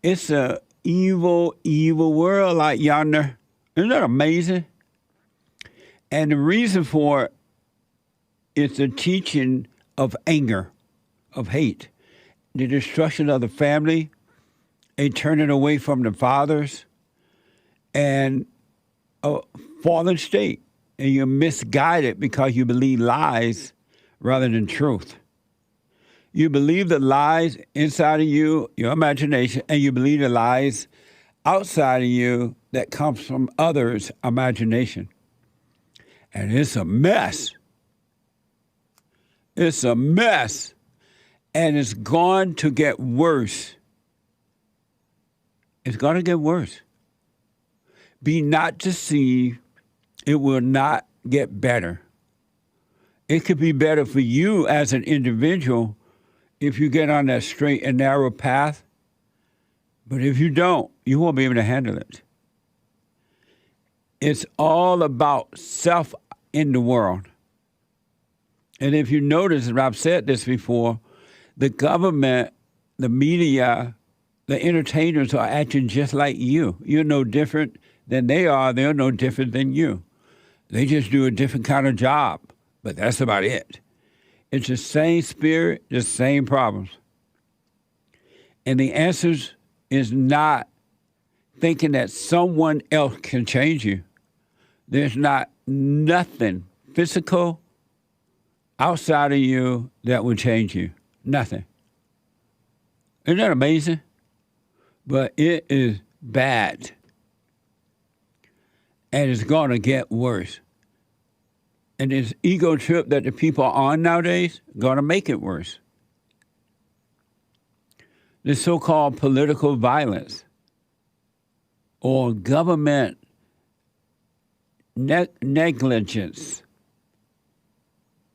It's a evil, evil world out yonder. Isn't that amazing? And the reason for it is the teaching of anger, of hate, the destruction of the family, a turning away from the fathers, and a fallen state. And you're misguided because you believe lies rather than truth. You believe the lies inside of you, your imagination, and you believe the lies outside of you that comes from others' imagination. And it's a mess. It's a mess. And it's going to get worse. It's going to get worse. Be not deceived. It will not get better. It could be better for you as an individual if you get on that straight and narrow path. But if you don't, you won't be able to handle it. It's all about self in the world. And if you notice, and I've said this before, the government, the media, the entertainers are acting just like you. You're no different than they are. They're no different than you. They just do a different kind of job, but that's about it. It's the same spirit, the same problems. And the answers is not thinking that someone else can change you. There's not nothing physical outside of you that will change you. Nothing. Isn't that amazing? But it is bad. And it's going to get worse. And this ego trip that the people are on nowadays going to make it worse. This so-called political violence or government negligence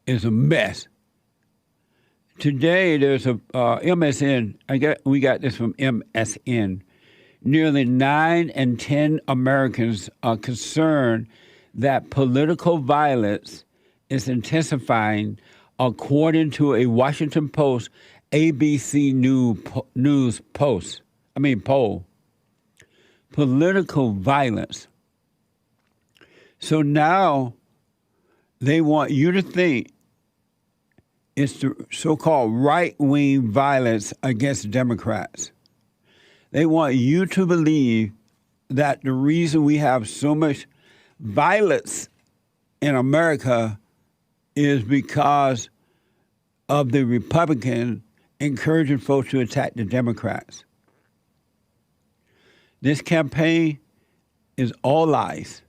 is a mess. Today, there's a MSN. We got this from MSN. Nearly 9 in 10 Americans are concerned that political violence is intensifying, according to a Washington Post ABC News poll. Political violence. So now they want you to think it's the so-called right-wing violence against Democrats. They want you to believe that the reason we have so much violence in America is because of the Republican encouraging folks to attack the Democrats. This campaign is all lies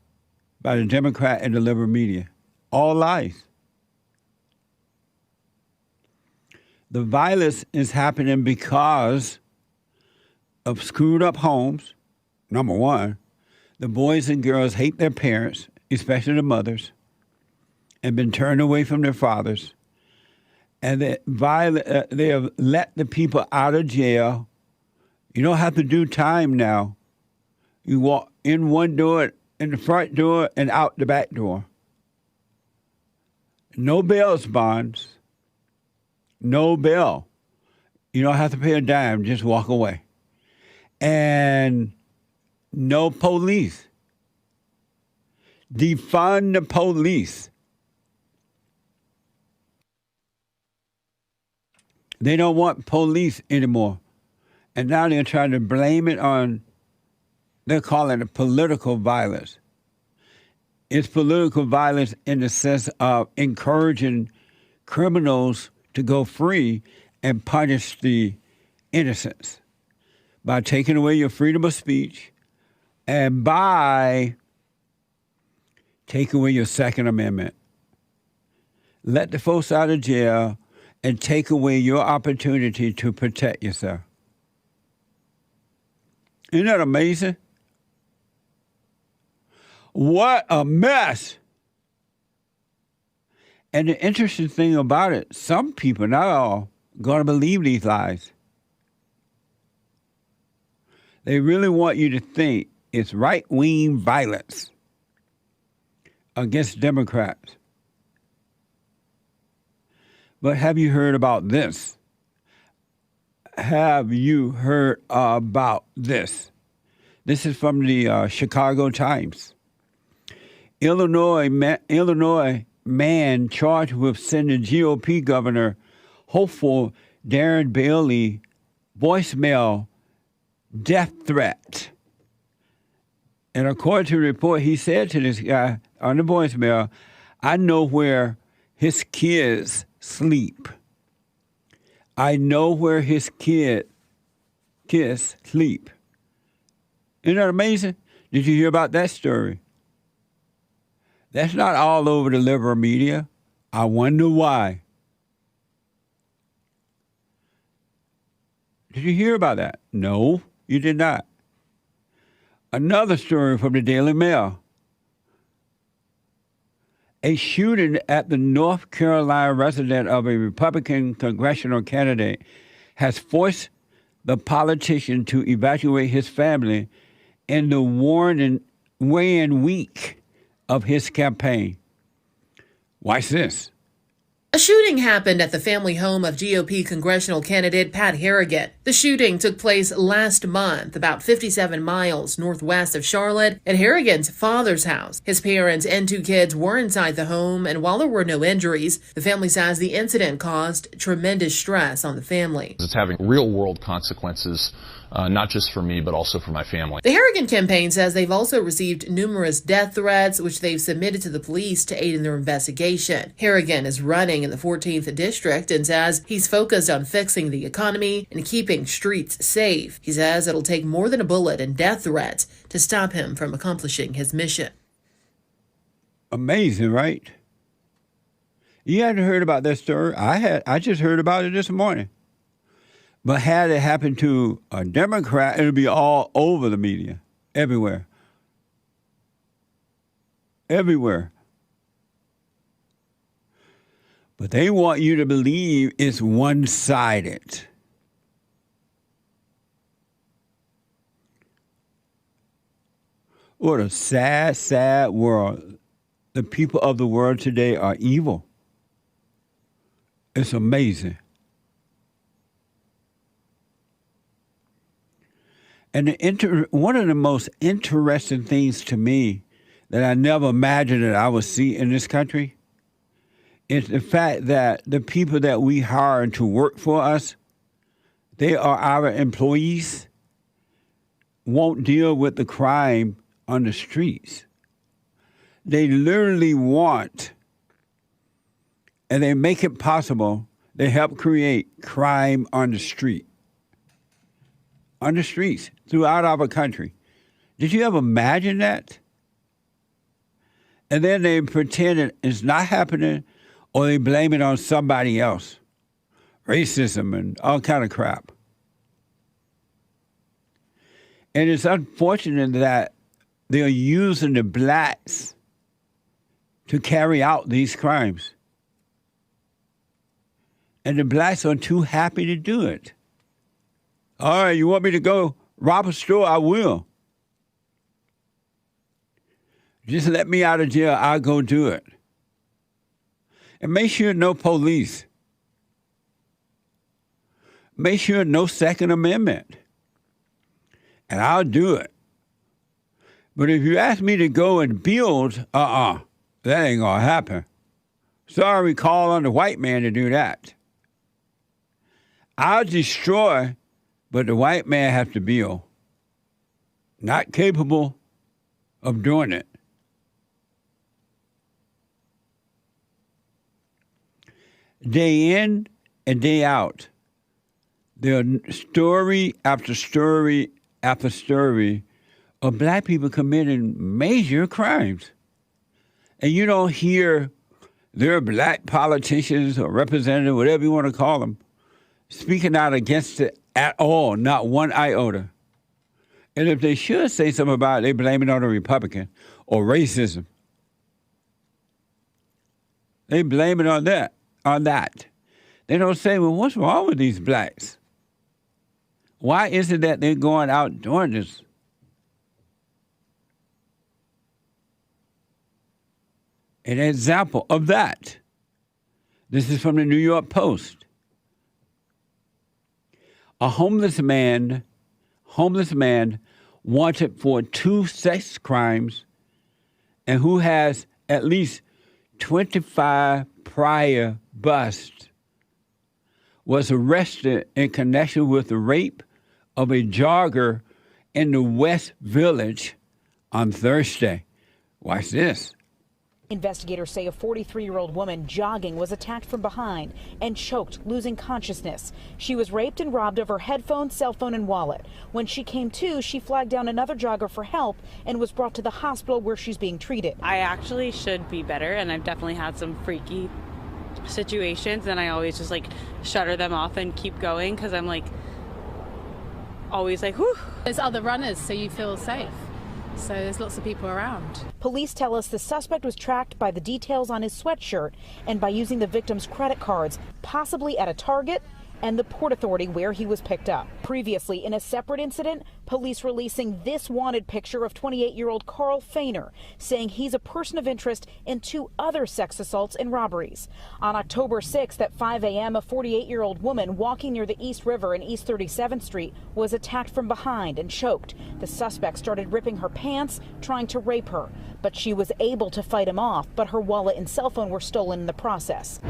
by the Democrat and the liberal media. All lies. The violence is happening because of screwed up homes, number one. The boys and girls hate their parents, especially the mothers, and been turned away from their fathers. And they have let the people out of jail. You don't have to do time now. You walk in one door, in the front door, and out the back door. No bail bonds. No bail. You don't have to pay a dime, just walk away. And no police. Defund the police. They don't want police anymore. And now they're trying to blame it on, they're calling it political violence. It's political violence in the sense of encouraging criminals to go free and punish the innocents by taking away your freedom of speech and by taking away your Second Amendment. Let the folks out of jail and take away your opportunity to protect yourself. Isn't that amazing? What a mess. And the interesting thing about it, some people, not all, going to believe these lies. They really want you to think it's right-wing violence against Democrats. But have you heard about this? have you heard about this? This is from the Chicago Times. Illinois man charged with sending GOP governor hopeful Darren Bailey voicemail death threat. And according to the report, he said to this guy on the voicemail, I know where his kids sleep. I know where his kids sleep. Isn't that amazing? Did you hear about that story? That's not all over the liberal media. I wonder why. Did you hear about that? No, you did not. Another story from the Daily Mail. A shooting at the North Carolina residence of a Republican congressional candidate has forced the politician to evacuate his family in the weighing week of his campaign. Watch this. A shooting happened at the family home of GOP congressional candidate Pat Harrigan. The shooting took place last month, about 57 miles northwest of Charlotte, at Harrigan's father's house. His parents and 2 kids were inside the home, and while there were no injuries, the family says the incident caused tremendous stress on the family. It's having real-world consequences, not just for me, but also for my family. The Harrigan campaign says they've also received numerous death threats, which they've submitted to the police to aid in their investigation. Harrigan is running in the 14th district and says he's focused on fixing the economy and keeping streets safe. He says it'll take more than a bullet and death threats to stop him from accomplishing his mission. Amazing, right? You hadn't heard about that story? I just heard about it this morning. But had it happened to a Democrat, it would be all over the media, everywhere. Everywhere. But they want you to believe it's one-sided. What a sad, sad world. The people of the world today are evil. It's amazing. And one of the most interesting things to me that I never imagined that I would see in this country is the fact that the people that we hire to work for us, they are our employees, won't deal with the crime on the streets. They literally want, and they make it possible, they help create crime on the street. On the streets throughout our country. Did you ever imagine that? And then they pretend it's not happening, or they blame it on somebody else. Racism and all kind of crap. And it's unfortunate that they're using the blacks to carry out these crimes. And the blacks are too happy to do it. All right, you want me to go rob a store? I will. Just let me out of jail. I'll go do it. And make sure no police. Make sure no Second Amendment. And I'll do it. But if you ask me to go and build, that ain't going to happen. Sorry, call on the white man to do that. I'll destroy, but the white man has to build. Not capable of doing it. Day in and day out, there are story after story after story of black people committing major crimes. And you don't hear their black politicians or representatives, whatever you want to call them, speaking out against it at all, not one iota. And if they should say something about it, they blame it on the Republican or racism. They blame it on that. They don't say, well, what's wrong with these blacks? Why is it that they're going out doing this? An example of that. This is from the New York Post. A homeless man wanted for 2 sex crimes and who has at least 25 prior busts was arrested in connection with the rape of a jogger in the West Village on Thursday. Watch this. Investigators say a 43-year-old woman jogging was attacked from behind and choked, losing consciousness. She was raped and robbed of her headphones, cell phone, and wallet. When she came to, she flagged down another jogger for help and was brought to the hospital where she's being treated. I actually should be better, and I've definitely had some freaky situations, and I always just like shutter them off and keep going because I'm like always like, whew. There's other runners, so you feel safe. So there's lots of people around. Police tell us the suspect was tracked by the details on his sweatshirt and by using the victim's credit cards, possibly at a Target and the Port Authority where he was picked up. Previously, in a separate incident, police releasing this wanted picture of 28-year-old Carl Feiner, saying he's a person of interest in 2 other sex assaults and robberies. On October 6th at 5 a.m., a 48-year-old woman walking near the East River and East 37th Street was attacked from behind and choked. The suspect started ripping her pants, trying to rape her, but she was able to fight him off, but her wallet and cell phone were stolen in the process.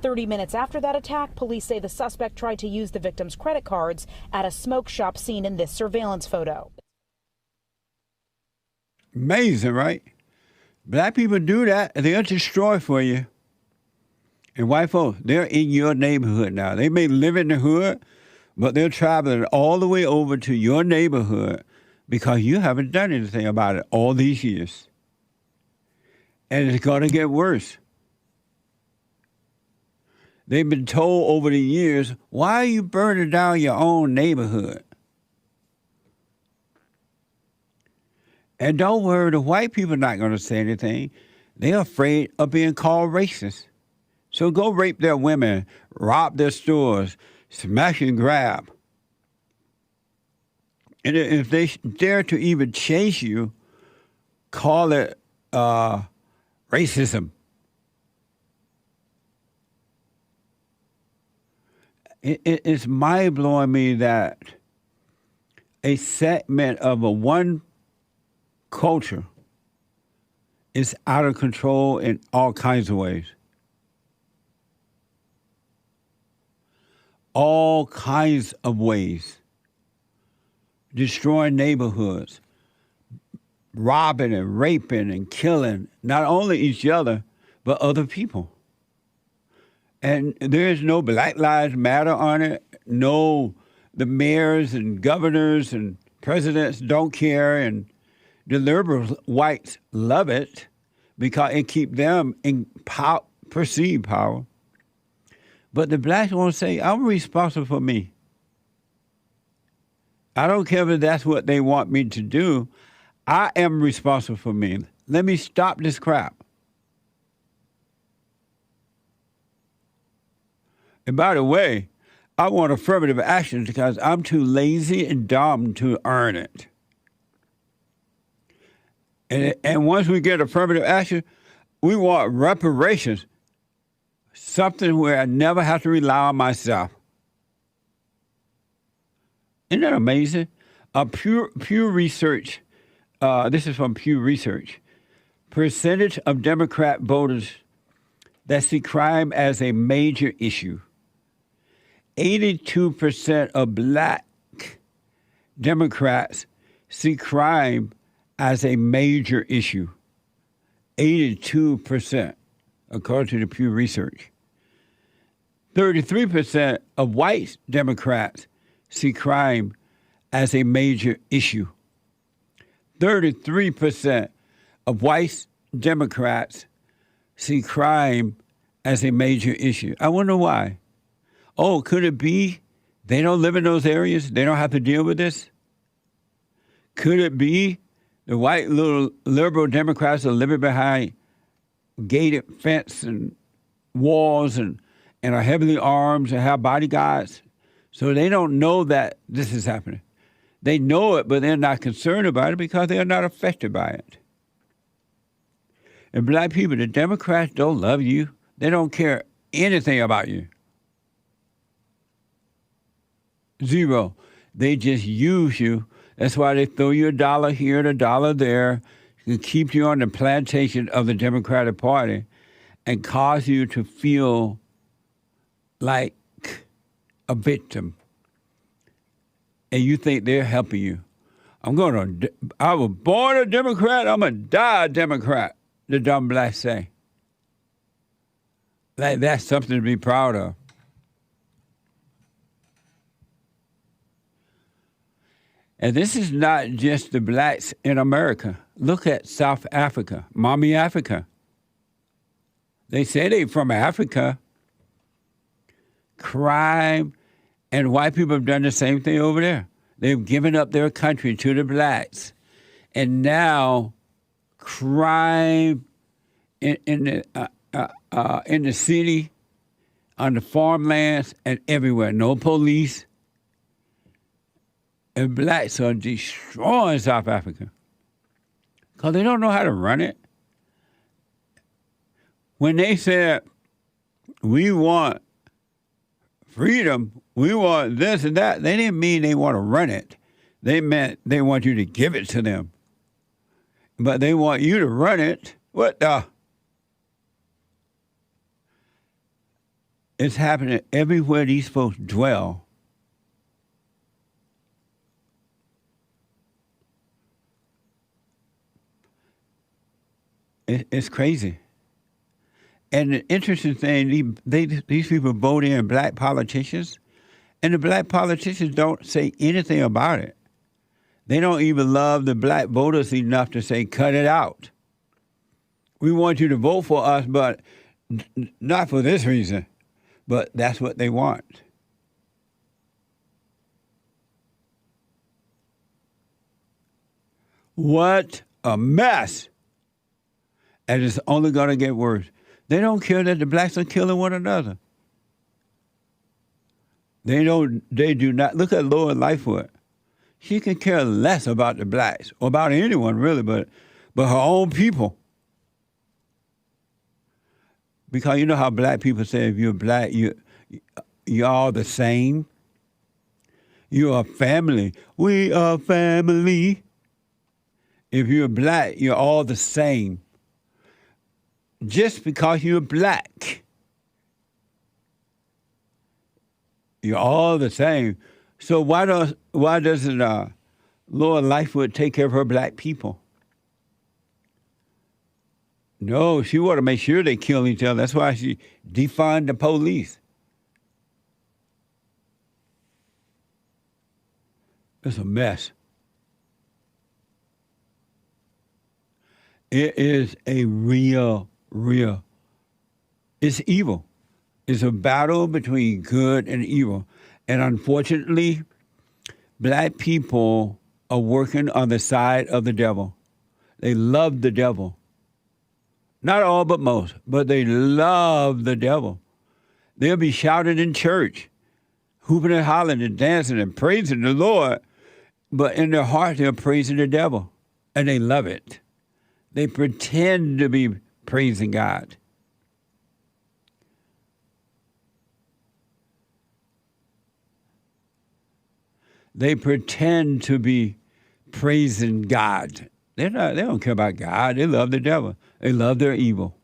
30 minutes after that attack, police say the suspect tried to use the victim's credit cards at a smoke shop seen in this surveillance photo. Amazing, right? Black people do that, and they'll destroy for you. And white folks, they're in your neighborhood now. They may live in the hood, but they're traveling all the way over to your neighborhood because you haven't done anything about it all these years. And it's going to get worse. They've been told over the years, why are you burning down your own neighborhood? And don't worry, the white people are not going to say anything. They're afraid of being called racist. So go rape their women, rob their stores, smash and grab. And if they dare to even chase you, call it racism. It's mind-blowing me that a segment of a one culture is out of control in all kinds of ways. All kinds of ways. Destroying neighborhoods, robbing and raping and killing not only each other, but other people. And there's no Black Lives Matter on it. No, the mayors and governors and presidents don't care. And the liberal whites love it because it keeps them in perceived power. But the blacks want to say, I'm responsible for me. I don't care if that's what they want me to do. I am responsible for me. Let me stop this crap. And by the way, I want affirmative action because I'm too lazy and dumb to earn it. And once we get affirmative action, we want reparations, something where I never have to rely on myself. Isn't that amazing? Pew Research, this is from Pew Research, percentage of Democrat voters that see crime as a major issue. 82% of black Democrats see crime as a major issue. 82%, according to the Pew Research. 33% of white Democrats see crime as a major issue. 33% of white Democrats see crime as a major issue. I wonder why. Oh, could it be they don't live in those areas? They don't have to deal with this? Could it be the white little liberal Democrats are living behind gated fence and walls and are heavily armed and have bodyguards? So they don't know that this is happening. They know it, but they're not concerned about it because they're not affected by it. And black people, the Democrats don't love you. They don't care anything about you. Zero. They just use you. That's why they throw you $1 here and $1 there to keep you on the plantation of the Democratic Party and cause you to feel like a victim. And you think they're helping you. I was born a Democrat, I'm going to die a Democrat, the dumb blacks say. Like that's something to be proud of. And this is not just the blacks in America. Look at South Africa, Mommy Africa. They say they're from Africa. Crime, and white people have done the same thing over there. They've given up their country to the blacks. And now crime in the city, on the farmlands, and everywhere. No police. And blacks are destroying South Africa because they don't know how to run it. When they said, we want freedom, we want this and that, they didn't mean they want to run it. They meant they want you to give it to them. But they want you to run it. What the? It's happening everywhere these folks dwell. It's crazy. And the interesting thing, these people vote in black politicians, and the black politicians don't say anything about it. They don't even love the black voters enough to say, cut it out. We want you to vote for us, but not for this reason. But that's what they want. What a mess. And it's only going to get worse. They don't care that the blacks are killing one another. They do not. Look at Lord Lightfoot. She can care less about the blacks, or about anyone really, but her own people. Because you know how black people say if you're black, you're all the same. You're a family. We are family. If you're black, you're all the same. Just because you're black, you're all the same. So why doesn't Lord Lightfoot take care of her black people? No, she want to make sure they kill each other. That's why she defund the police. It's a mess. It is a real, it's evil. It's a battle between good and evil. And unfortunately, black people are working on the side of the devil. They love the devil. Not all but most, but they love the devil. They'll be shouting in church, hooping and hollering and dancing and praising the Lord, but in their heart they're praising the devil, and they love it. They pretend to be praising God. They pretend to be praising God. They don't care about God. They love the devil. They love their evil.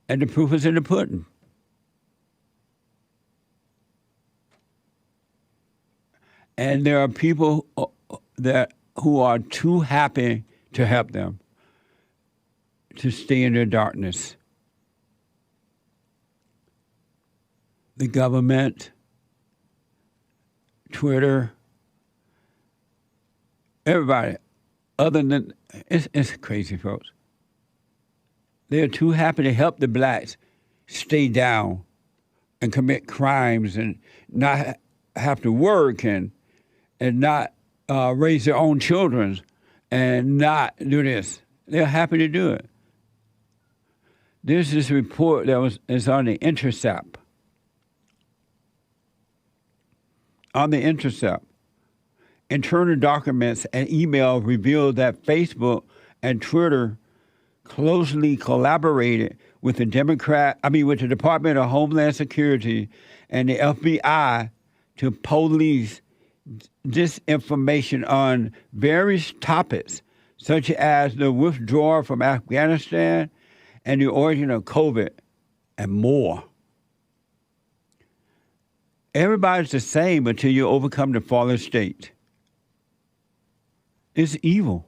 And the proof is in the pudding. And there are people who are too happy to help them, to stay in their darkness. The government, Twitter, everybody, other than, it's crazy, folks. They're too happy to help the blacks stay down and commit crimes and not have to work and not raise their own children and not do this. They're happy to do it. There's this report that is on The Intercept. On The Intercept, internal documents and emails revealed that Facebook and Twitter closely collaborated with the Department of Homeland Security and the FBI to police disinformation on various topics, such as the withdrawal from Afghanistan and the origin of COVID and more. Everybody's the same until you overcome the fallen state. It's evil.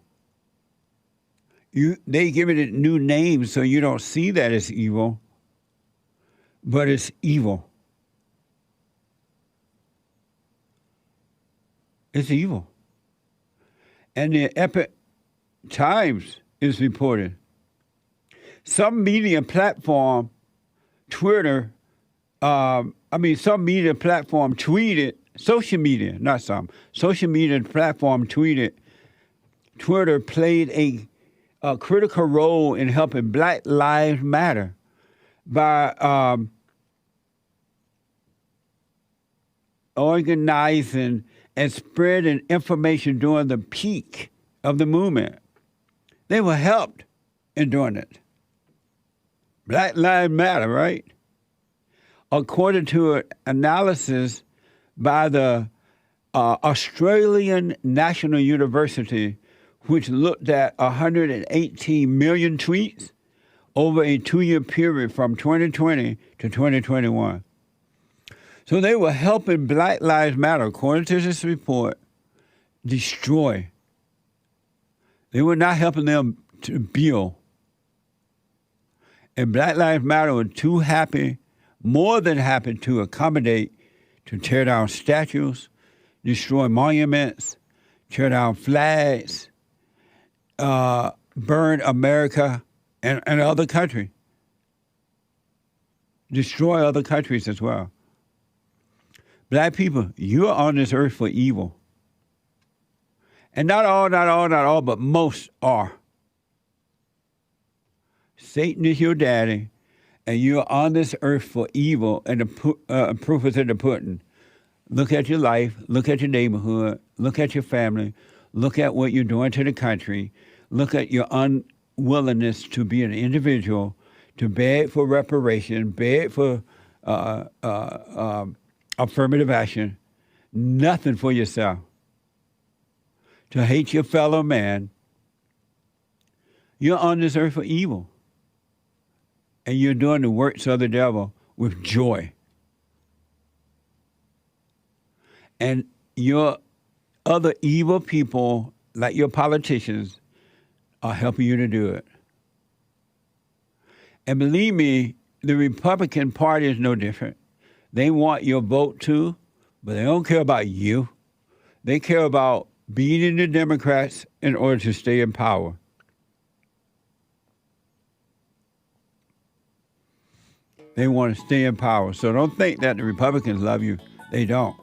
They give it a new name so you don't see that it's evil, but it's evil. It's evil. And the Epic Times is reporting. Some media platform, Twitter, some media platform tweeted, social media platform tweeted, Twitter played a critical role in helping Black Lives Matter by organizing and spreading information during the peak of the movement. They were helped in doing it. Black Lives Matter, right? According to an analysis by the Australian National University, which looked at 118 million tweets over a 2-year period from 2020 to 2021. So they were helping Black Lives Matter, according to this report, destroy. They were not helping them to build. And Black Lives Matter were too happy, more than happy to accommodate, to tear down statues, destroy monuments, tear down flags, burn America and other countries. Destroy other countries as well. Black people, you are on this earth for evil. And not all, but most are. Satan is your daddy, and you're on this earth for evil, and the proof is in the pudding. Look at your life, look at your neighborhood, look at your family, look at what you're doing to the country, look at your unwillingness to be an individual, to beg for reparation, beg for affirmative action, nothing for yourself. To hate your fellow man. You're on this earth for evil. And you're doing the works of the devil with joy. And your other evil people, like your politicians, are helping you to do it. And believe me, the Republican Party is no different. They want your vote too, but they don't care about you. They care about beating the Democrats in order to stay in power. They want to stay in power. So don't think that the Republicans love you. They don't.